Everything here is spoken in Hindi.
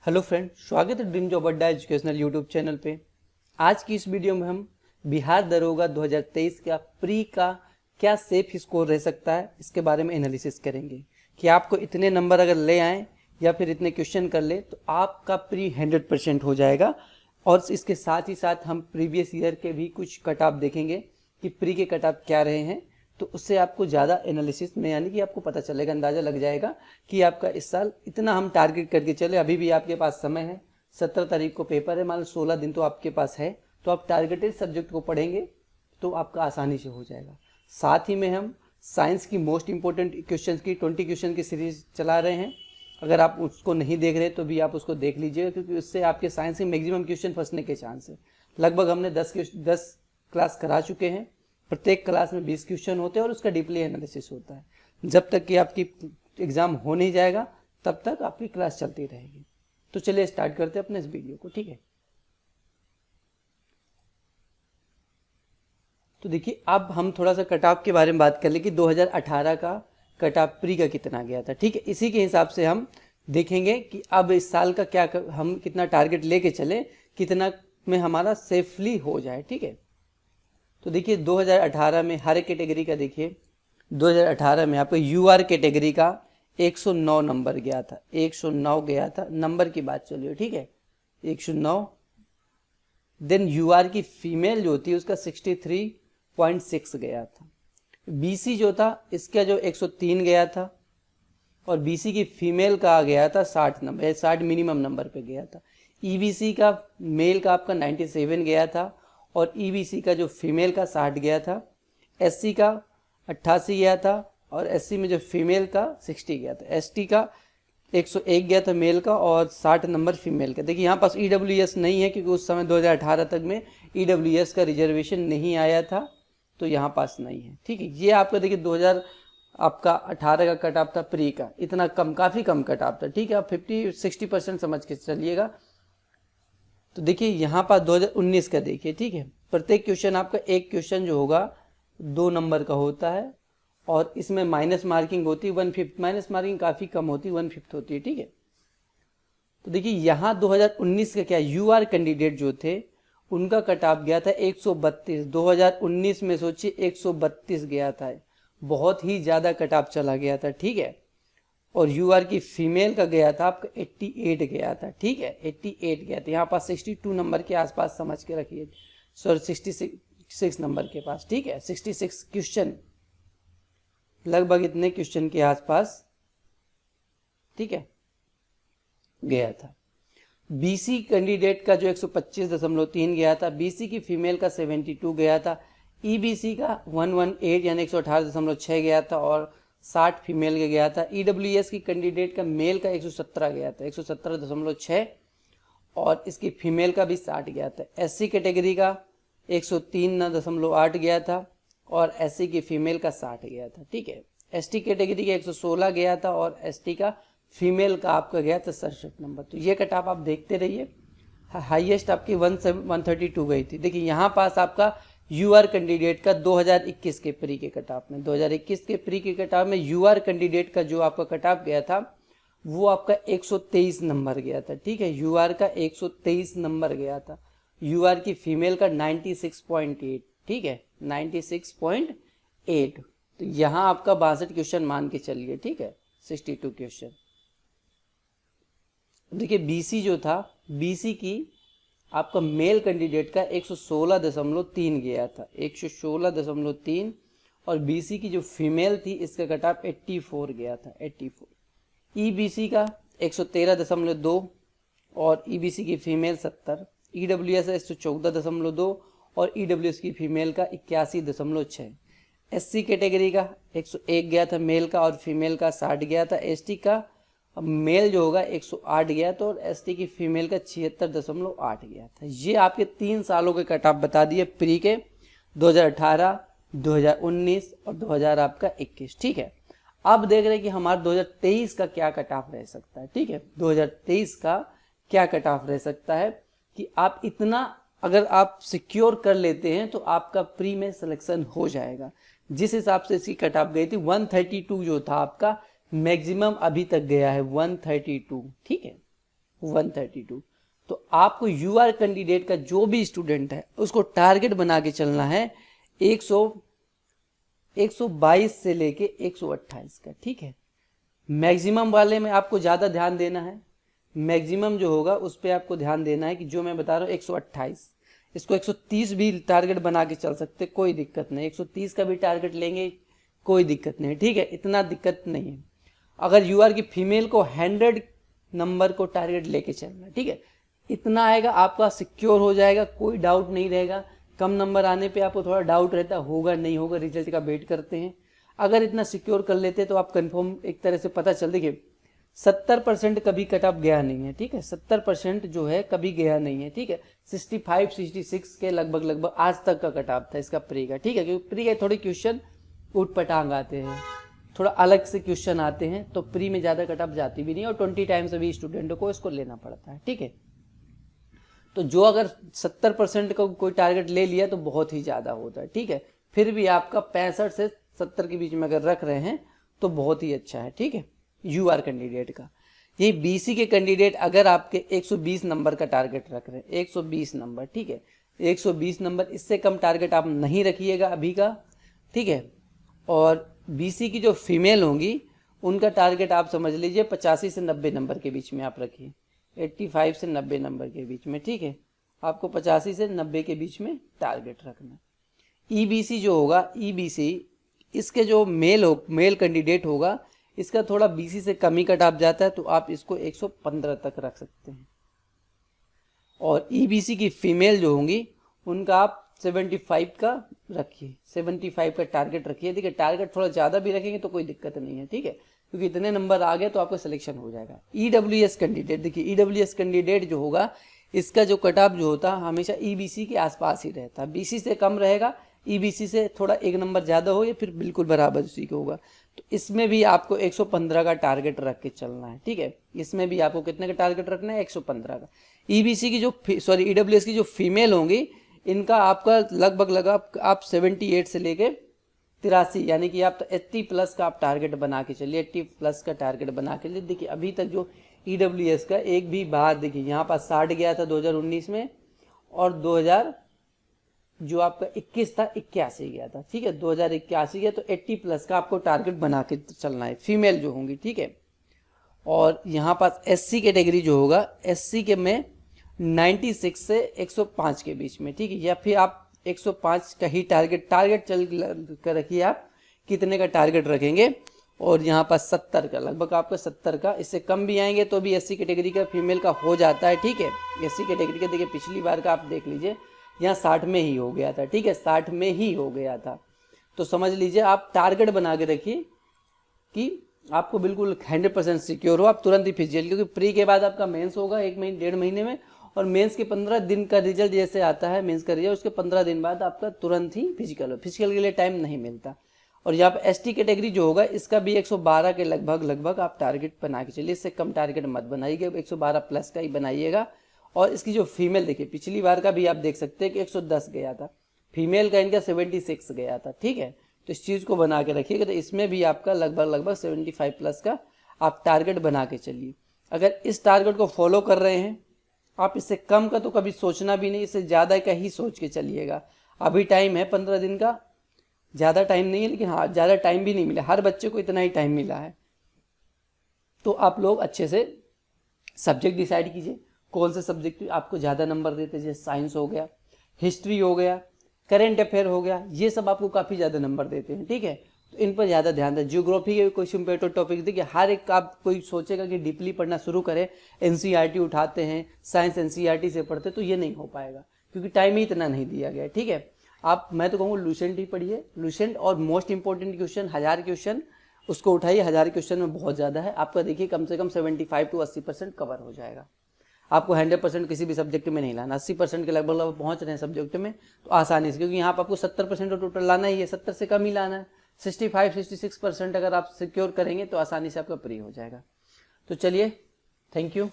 हेलो फ्रेंड, स्वागत है ड्रीम जॉब अड्डा एजुकेशनल यूट्यूब चैनल पे। आज की इस वीडियो में हम बिहार दरोगा 2023 का प्री का क्या सेफ स्कोर रह सकता है इसके बारे में एनालिसिस करेंगे कि आपको इतने नंबर अगर ले आए या फिर इतने क्वेश्चन कर ले तो आपका प्री 100% हो जाएगा। और इसके साथ ही साथ हम प्रीवियस ईयर के भी कुछ कट ऑफ देखेंगे कि प्री के कट ऑफ क्या रहे हैं, तो उससे आपको ज़्यादा एनालिसिस में यानी कि आपको पता चलेगा, अंदाज़ा लग जाएगा कि आपका इस साल इतना हम टारगेट करके चले। अभी भी आपके पास समय है, 17 तारीख को पेपर है, मान लो 16 दिन तो आपके पास है, तो आप टारगेटेड सब्जेक्ट को पढ़ेंगे तो आपका आसानी से हो जाएगा। साथ ही में हम साइंस की मोस्ट इंपॉर्टेंट क्वेश्चन की 20 क्वेश्चन की सीरीज चला रहे हैं। अगर आप उसको नहीं देख रहे तो भी आप उसको देख लीजिएगा, क्योंकि उससे आपके साइंस के मैक्सिमम क्वेश्चन फंसने के चांस है। लगभग हमने 10 क्लास करा चुके हैं। प्रत्येक क्लास में 20 क्वेश्चन होते हैं और उसका डीपली एनालिसिस होता है। जब तक कि आपकी एग्जाम हो नहीं जाएगा तब तक आपकी क्लास चलती रहेगी। तो चलिए स्टार्ट करते हैं अपने इस वीडियो को, ठीक है। तो देखिए, अब हम थोड़ा सा कट ऑफ के बारे में बात कर ले कि 2018 का कट ऑफ प्री का कितना गया था, ठीक है। इसी के हिसाब से हम देखेंगे कि अब इस साल का क्या हम कितना टारगेट लेके चले, कितना में हमारा सेफली हो जाए, ठीक है। तो देखिए 2018 में हर एक कैटेगरी का देखिए 2018 में आपको यूआर कैटेगरी का 109 नंबर गया था, 109 गया था, नंबर की बात चलिए, ठीक है, 109। देन यूआर की फीमेल जो थी उसका 63.6 गया था। बीसी जो था इसका जो 103 गया था और बीसी की फीमेल का आ गया था 60 नंबर, 60 मिनिमम नंबर पे गया था। ईबीसी का मेल का आपका 97 गया था और ईबीसी का जो फीमेल का 60 गया था। एससी का 88 गया था और एससी में जो फीमेल का 60 गया था। एसटी का 101 गया था मेल का और 60 नंबर फीमेल का। देखिए यहाँ पास ईडब्ल्यूएस नहीं है क्योंकि उस समय 2018 तक में ईडब्ल्यूएस का रिजर्वेशन नहीं आया था, तो यहाँ पास नहीं है, ठीक है। ये आपका देखिए 2018 का कट ऑफ था प्री का, इतना कम, काफ़ी कम कट ऑफ था, ठीक है। आप 50-60% समझ के चलिएगा। तो देखिए यहाँ पर 2019 का देखिए, ठीक है। प्रत्येक क्वेश्चन आपका एक क्वेश्चन जो होगा 2 नंबर का होता है और इसमें माइनस मार्किंग होती है 1/5, माइनस मार्किंग काफ़ी कम होती है, 1/5 होती है, ठीक है। तो देखिए यहाँ 2019 का क्या, यूआर कैंडिडेट जो थे उनका कट ऑफ गया था 132। 2019 में सोचिए 132 गया था, बहुत ही ज़्यादा कट ऑफ चला गया था, ठीक है। और यूआर की फीमेल का गया था आपका 88 गया था, ठीक है, 88 गया था। यहाँ पास 62 नंबर के आसपास समझ के रखिए, सॉरी 66 नंबर के पास, ठीक है, 66 क्वेश्चन, लगभग इतने क्वेश्चन के आसपास, ठीक है, गया था। बीसी कैंडिडेट का जो 125.3 गया था, बीसी की फीमेल का 72 गया था, ईबीसी का 118 यानी 118.6 गया था और 60 फीमेल का गया था। ईडब्ल्यूएस की कैंडिडेट का मेल का 117 गया था, 117.6 और इसकी फीमेल का भी 60 गया था। एससी कैटेगरी का 103.8 गया था और एससी की फीमेल का 60 गया था, ठीक है। एसटी कैटेगरी का 116 गया था और एसटी का फीमेल का आपका गया था 67 नंबर। तो ये कट आप देखते रहिए। हाईएस्ट आपकी 132 गई थी। देखिए यहाँ पास आपका यूआर कैंडिडेट का 2021 के प्री के कट ऑफ में, 2021 के प्री के कट ऑफ में यूआर कैंडिडेट का जो आपका कट ऑफ गया था वो आपका 123 नंबर गया था, ठीक है। यूआर का 123 नंबर गया था। यूआर की फीमेल का 96.8, ठीक है, 96.8। तो यहाँ आपका 62 क्वेश्चन मान के चलिए, ठीक है, 62 क्वेश्चन। देखिए बीसी जो था, बीसी की आपका मेल कैंडिडेट का 116.3 गया था, 116.3 और बीसी की जो फीमेल थी इसका कट ऑफ 84 गया था, 84। ईबीसी का 113.2 और ईबीसी की फीमेल 70, ईडब्ल्यूएस 114.2 और ईडब्ल्यूएस की फीमेल का 81.6। एससी कैटेगरी का 101 गया था मेल का और फीमेल का 60 गया था। एसटी का मेल जो होगा 108 गया था और एसटी की फीमेल का 76.8 गया था। ये आपके 3 सालों के कट ऑफ बता दिए प्री के, 2018, 2019 और 2021, ठीक है। अब देख रहे हैं कि हमारा 2023 का क्या कट ऑफ रह सकता है, ठीक है। 2023 का क्या कट ऑफ रह सकता है कि आप इतना अगर आप सिक्योर कर लेते हैं तो आपका प्री में सिलेक्शन हो जाएगा। जिस हिसाब से इसकी कट ऑफ गई थी 132 जो था आपका मैक्सिमम अभी तक गया है 132, ठीक है। 132। तो आपको यूआर कैंडिडेट का जो भी स्टूडेंट है उसको टारगेट बना के चलना है 122 से लेके 128 का, ठीक है। मैक्सिमम वाले में आपको ज़्यादा ध्यान देना है, मैक्सिमम जो होगा उस पर आपको ध्यान देना है कि जो मैं बता रहा हूँ 128, इसको 130 भी टारगेट बना के चल सकते, कोई दिक्कत नहीं, 130 का भी टारगेट लेंगे कोई दिक्कत नहीं, ठीक है, इतना दिक्कत नहीं है। अगर यूआर की फीमेल को 100 नंबर को टारगेट लेके चलना, ठीक है, इतना आएगा आपका सिक्योर हो जाएगा, कोई डाउट नहीं रहेगा। कम नंबर आने पे आपको थोड़ा डाउट रहता होगा नहीं होगा, रिजल्ट का वेट करते हैं। अगर इतना सिक्योर कर लेते तो आप कंफर्म एक तरह से पता चल, देखिए 70% कभी कट ऑफ गया नहीं है, ठीक है, 70% जो है कभी गया नहीं है, ठीक है। 65-66 के लगभग आज तक का कट ऑफ था इसका प्री का, ठीक है, क्योंकि प्री के थोड़े क्वेश्चन उठ पटांग आते हैं, थोड़ा अलग से क्वेश्चन आते हैं, तो प्री में ज़्यादा कट ऑफ जाती भी नहीं और 20 टाइम्स अभी स्टूडेंटों को इसको लेना पड़ता है, ठीक है। तो जो अगर 70% का कोई टारगेट ले लिया तो बहुत ही ज़्यादा होता है, ठीक है। फिर भी आपका 65 से 70 के बीच में अगर रख रहे हैं तो बहुत ही अच्छा है, ठीक है, यूआर कैंडिडेट का। यही बीसी के कैंडिडेट अगर आपके 120 नंबर का टारगेट रख रहे हैं, 120 नंबर, ठीक है, 120 नंबर, इससे कम टारगेट आप नहीं रखिएगा अभी का, ठीक है। और बीसी की जो फीमेल होंगी उनका टारगेट आप समझ लीजिए 85 से 90 नंबर के बीच में आप रखिए, 85 से 90 नंबर के बीच में, ठीक है, आपको 85 से 90 के बीच में टारगेट रखना। ईबीसी जो होगा, ईबीसी इसके जो मेल कैंडिडेट होगा, इसका थोड़ा बीसी से कम ही कट ऑफ जाता है, तो आप इसको 115 तक रख सकते हैं। और ईबीसी की फीमेल जो होंगी उनका आप 75 का रखिए, 75 का टारगेट रखिए। देखिए टारगेट थोड़ा ज़्यादा भी रखेंगे तो कोई दिक्कत नहीं है, ठीक है, क्योंकि इतने नंबर आ गए तो आपका सिलेक्शन हो जाएगा। ईडब्ल्यूएस कैंडिडेट, देखिए ईडब्ल्यूएस कैंडिडेट जो होगा इसका जो कट ऑफ जो होता है हमेशा ईबीसी के आसपास ही रहता है, बीसी से कम रहेगा, ईबीसी से थोड़ा एक नंबर ज़्यादा हो या फिर बिल्कुल बराबर उसी को होगा। तो इसमें भी आपको 115 का टारगेट रख के चलना है, ठीक है, इसमें भी आपको कितने का टारगेट रखना है, 115 का। ईबीसी की जो ईडब्ल्यूएस की जो फीमेल होंगी इनका आपका लगभग आप 78 से लेके 83, यानी कि आप 80 प्लस का आप टारगेट बना के चलिए, 80 प्लस का टारगेट बना के लिए। देखिए अभी तक जो ईडब्ल्यूएस का एक भी बार, देखिए यहाँ पास 60 गया था 2019 में, और 2000 जो आपका 21 था 81 गया था, ठीक है, 2081 गया, तो 80 प्लस का आपको टारगेट बना के चलना है, फीमेल जो होंगी, ठीक है। और यहाँ पास एससी कैटेगरी जो होगा, एससी के में 96 से 105 के बीच में, ठीक है, या फिर आप 105 का ही टारगेट चल कर रखिए, आप कितने का टारगेट रखेंगे। और यहाँ पर 70 का, लगभग आपका 70 का, इससे कम भी आएंगे तो भी एससी कैटेगरी का फीमेल का हो जाता है, ठीक है। एससी कैटेगरी का देखिए पिछली बार का आप देख लीजिए, यहाँ 60 में ही हो गया था, ठीक है, 60 में ही हो गया था। तो समझ लीजिए आप टारगेट बना के रखिए कि आपको बिल्कुल 100% सिक्योर हो, आप तुरंत ही फिजिकल, क्योंकि प्री के बाद आपका मेंस होगा 1 महीने 1.5 महीने में, और मेंस के 15 दिन का रिजल्ट जैसे आता है मेंस का रिजल्ट, उसके 15 दिन बाद आपका तुरंत ही फिजिकल हो, फिजिकल के लिए टाइम नहीं मिलता। और यहाँ पर एसटी कैटेगरी जो होगा इसका भी 112 के लगभग आप टारगेट बना के चलिए, इससे कम टारगेट मत बनाइएगा, 112 प्लस का ही बनाइएगा। और इसकी जो फीमेल देखिए पिछली बार का भी आप देख सकते हैं कि 110 गया था, फीमेल का इनका 76 गया था, ठीक है। तो इस चीज़ को बना के रखिएगा, तो इसमें भी आपका लगभग 75 प्लस का आप टारगेट बना के चलिए। अगर इस टारगेट को फॉलो कर रहे हैं आप, इससे कम का तो कभी सोचना भी नहीं, इससे ज़्यादा का ही सोच के चलिएगा। अभी टाइम है 15 दिन का, ज़्यादा टाइम नहीं है, लेकिन हाँ ज़्यादा टाइम भी नहीं मिला, हर बच्चे को इतना ही टाइम मिला है। तो आप लोग अच्छे से सब्जेक्ट डिसाइड कीजिए, कौन से सब्जेक्ट आपको ज़्यादा नंबर देते हैं, जैसे साइंस हो गया, हिस्ट्री हो गया, करेंट अफेयर हो गया, ये सब आपको काफ़ी ज़्यादा नंबर देते हैं, ठीक है। तो इन पर ज़्यादा ध्यान दें। ज्योग्राफी के क्वेश्चन पेपर टॉपिक देखिए, हर एक आप कोई सोचेगा कि डीपली पढ़ना शुरू करें, एनसीईआरटी उठाते हैं, साइंस एनसीईआरटी से पढ़ते, तो ये नहीं हो पाएगा, क्योंकि टाइम ही इतना नहीं दिया गया, ठीक है। आप, मैं तो कहूँगा लूसेंट ही पढ़िए, लूसेंट, और मोस्ट इंपॉर्टेंट क्वेश्चन 1000 क्वेश्चन उसको उठाइए, 1000 क्वेश्चन में बहुत ज़्यादा है आपका, देखिए कम से कम 75 to 80% कवर हो जाएगा। आपको 100% किसी भी सब्जेक्ट में नहीं लाना, 80% के लगभग पहुंच रहे हैं सब्जेक्ट में, तो आसानी से, क्योंकि यहाँ पर आपको 70% टोटल लाना ही है, 70 से कम ही लाना है। 65-66% अगर आप सिक्योर करेंगे तो आसानी से आपका प्री हो जाएगा। तो चलिए, थैंक यू।